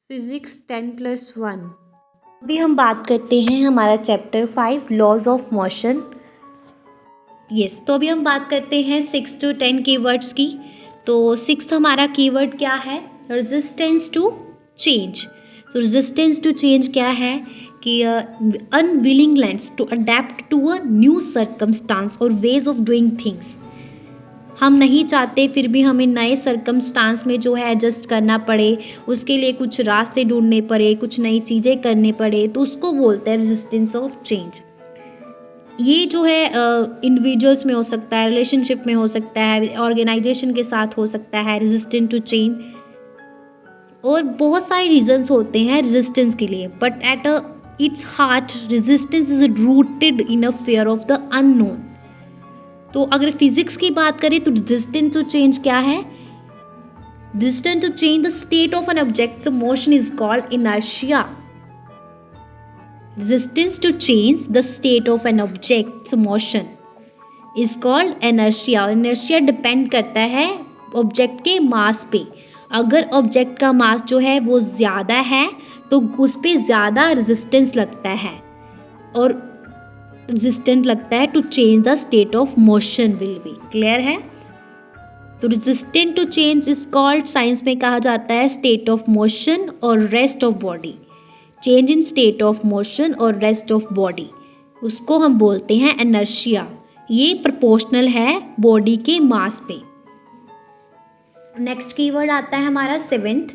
Physics 10+1। अभी हम बात करते हैं हमारा चैप्टर 5 लॉज ऑफ मोशन। तो अभी हम बात करते हैं 6 to 10 कीवर्ड्स की। तो 6th हमारा कीवर्ड क्या है? Resistance to change. तो रेजिस्टेंस टू चेंज क्या है कि unwillingness to adapt to a new circumstance और वेज ऑफ डूइंग थिंग्स। हम नहीं चाहते फिर भी हमें नए सर्कमस्टांस में जो है एडजस्ट करना पड़े, उसके लिए कुछ रास्ते ढूंढने पड़े, कुछ नई चीज़ें करने पड़े, तो उसको बोलते हैं रेजिस्टेंस ऑफ चेंज। ये जो है इंडिविजुअल्स में हो सकता है, रिलेशनशिप में हो सकता है, ऑर्गेनाइजेशन के साथ हो सकता है रेजिस्टेंट टू चेंज। और बहुत सारे रीजंस होते हैं रेजिस्टेंस के लिए, but at its heart resistance is rooted in a fear of the unknown. तो अगर फिजिक्स की बात करें तो रेजिस्टेंट टू चेंज क्या है? Resistant to change the state of an object's motion is called inertia. Resistance to change the state of an object's motion is called inertia. Inertia depend करता है ऑब्जेक्ट के मास पे। अगर ऑब्जेक्ट का mass जो है वो ज़्यादा है तो उस पर ज़्यादा रेजिस्टेंस लगता है और रेजिस्टेंट लगता है to change the state of motion will be. Clear है? तो resistant to change is called, science में कहा जाता है, स्टेट ऑफ मोशन और rest of body. Change in state of motion और रेस्ट ऑफ बॉडी, उसको हम बोलते हैं इनर्शिया। ये प्रोपोर्शनल है बॉडी के मास पे। नेक्स्ट कीवर्ड आता है हमारा 7th,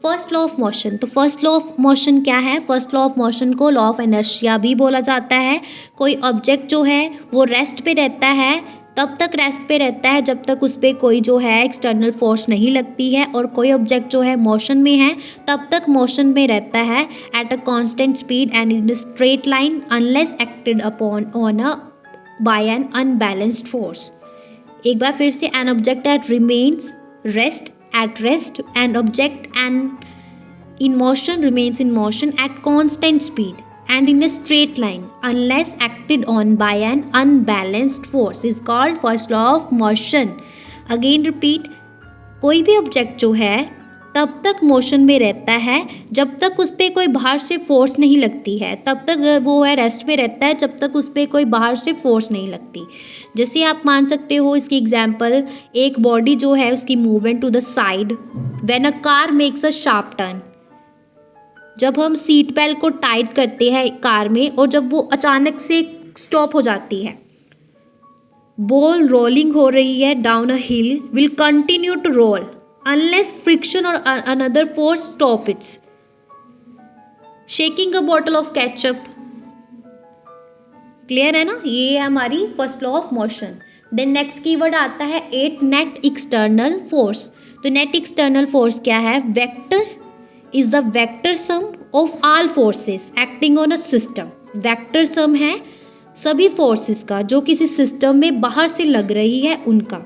first law of motion. तो फर्स्ट लॉ ऑफ मोशन क्या है? फर्स्ट लॉ ऑफ मोशन को लॉ ऑफ इनर्शिया भी बोला जाता है। कोई ऑब्जेक्ट जो है वो रेस्ट पे रहता है, तब तक रेस्ट पे रहता है जब तक उस पर कोई जो है एक्सटर्नल फोर्स नहीं लगती है, और कोई ऑब्जेक्ट जो है मोशन में है तब तक मोशन में रहता है at a constant speed and in straight line unless acted upon on a by an unbalanced force. एक बार फिर से, an object at remains rest at rest, an object and in motion remains in motion at constant speed and in a straight line unless acted on by an unbalanced force is called first law of motion. Again repeat, कोई भी object जो है तब तक motion में रहता है जब तक उस पर कोई बाहर से फोर्स नहीं लगती है, तब तक वो है रेस्ट में रहता है जब तक उस पर कोई बाहर से फोर्स नहीं लगती। जैसे आप मान सकते हो इसकी एग्जांपल, एक बॉडी जो है उसकी movement to the side when a car makes a sharp turn. जब हम सीट बेल्ट को टाइट करते हैं कार में और जब वो अचानक से स्टॉप हो जाती है, बॉल रोलिंग हो रही है down a hill will continue to roll unless friction or another force stop it. Shaking a bottle of ketchup. Clear है ना? ये है हमारी first law of motion. Then next keyword आता है 8 नेट एक्सटर्नल फोर्स। तो नेट एक्सटर्नल फोर्स क्या है? Vector is the vector sum of all forces acting on a system. Vector sum है सभी फोर्सेस का जो किसी सिस्टम में बाहर से लग रही है उनका।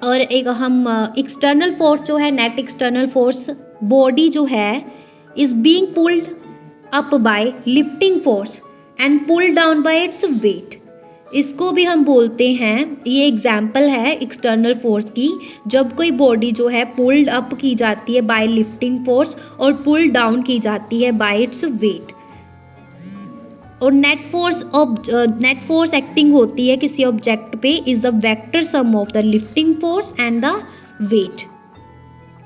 और एक हम एक्सटर्नल फोर्स जो है, नेट एक्सटर्नल फोर्स, बॉडी जो है is being pulled up by lifting force and pulled down by its wait. इसको भी हम बोलते हैं, ये एग्जाम्पल है एक्सटर्नल फोर्स की, जब कोई बॉडी जो है पुल्ड अप की जाती है बाय लिफ्टिंग फोर्स और पुल्ड डाउन की जाती है बाय इट्स वेट। और नेट फोर्स एक्टिंग होती है किसी ऑब्जेक्ट पे is the vector sum of the lifting force and the weight.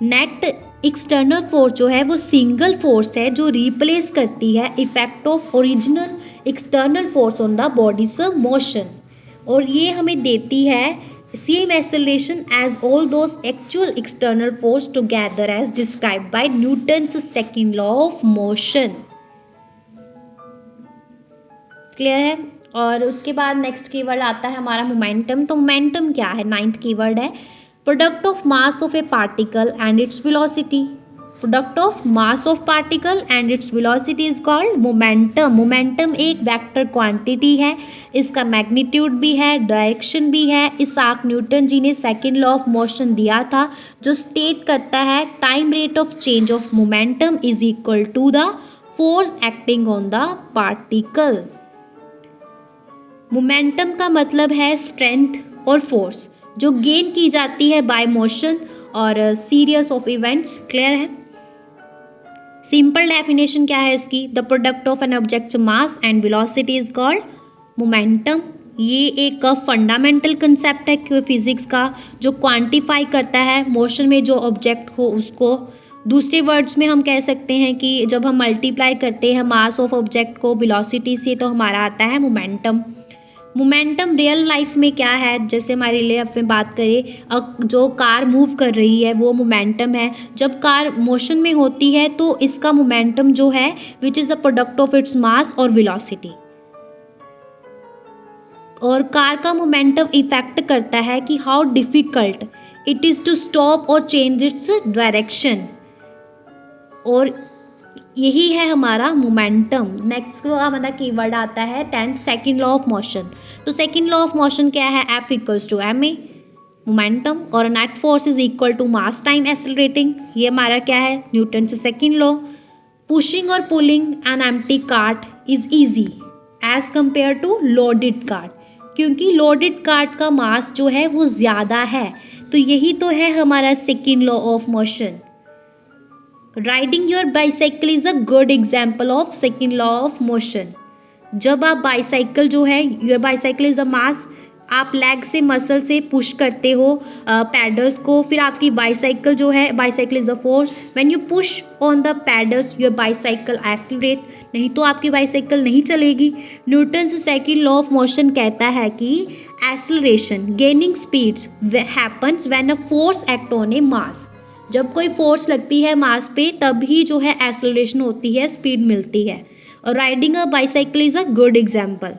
Net external force जो है वो सिंगल फोर्स है जो रिप्लेस करती है effect of original external force on the body's motion, और ये हमें देती है same acceleration as all those actual external force together as described by Newton's second law of motion. Clear है? और उसके बाद नेक्स्ट कीवर्ड आता है हमारा मोमेंटम। तो मोमेंटम क्या है? 9th कीवर्ड है, product of mass of A particle and its velocity. Product of mass of particle and its velocity is called momentum. Momentum एक वेक्टर क्वांटिटी है, इसका मैग्नीट्यूड भी है, डायरेक्शन भी है। इसाक न्यूटन जी ने सेकेंड लॉ ऑफ मोशन दिया था जो स्टेट करता है time rate of change of momentum is equal to the force acting on the particle. Momentum का मतलब है स्ट्रेंथ और फोर्स जो गेन की जाती है बाय मोशन और सीरीज ऑफ इवेंट्स। क्लियर है? सिंपल डेफिनेशन क्या है इसकी? The product of an object mass and velocity is called momentum. ये एक फंडामेंटल कंसेप्ट है फिजिक्स का जो क्वांटिफाई करता है मोशन में जो ऑब्जेक्ट हो उसको। दूसरे वर्ड्स में हम कह सकते हैं कि जब हम मल्टीप्लाई करते हैं मास ऑफ ऑब्जेक्ट को वेलोसिटी से तो हमारा आता है मोमेंटम। मोमेंटम रियल लाइफ में क्या है? जैसे हमारे लिए में बात करें, जो कार मूव कर रही है वो मोमेंटम है। जब कार मोशन में होती है तो इसका मोमेंटम जो है which is the product of its mass और वेलोसिटी। और कार का मोमेंटम इफेक्ट करता है कि how difficult it is to stop और चेंज इट्स डायरेक्शन, और यही है हमारा मोमेंटम। नेक्स्ट हमारा कीवर्ड आता है 10th second law of motion. तो सेकंड लॉ ऑफ मोशन क्या है? F equals to ma momentum और net force is equal to mass time accelerating. ये हमारा क्या है? न्यूटन से सेकंड लॉ। पुशिंग और pulling an empty cart is easy as compare to loaded cart, क्योंकि लोडेड कार्ट का मास जो है वो ज़्यादा है। तो यही तो है हमारा second law of motion. Riding your bicycle is a good example of second law of motion. जब आप बाईसाइकिल जो है, your bicycle is the mass, आप लेग से मसल से पुश करते हो पैडल्स को, फिर आपकी बाईसाइकिल जो है, bicycle is the force. When you push on the paddles your bicycle accelerate, नहीं तो आपकी बाईसाइकिल नहीं चलेगी। न्यूटन से सेकेंड लॉ ऑफ मोशन कहता है कि acceleration gaining speeds happens when a force act on a mass. जब कोई फोर्स लगती है मास पे तभी जो है एक्सेलरेशन होती है, स्पीड मिलती है। और riding a bicycle is a good example.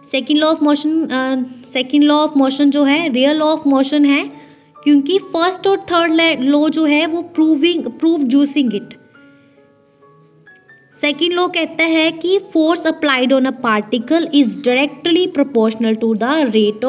Second law of motion जो है रियल लॉ ऑफ मोशन है, क्योंकि फर्स्ट और थर्ड लॉ जो है वो prove using it. Second law कहता है कि force applied on a particle is directly proportional to the rate of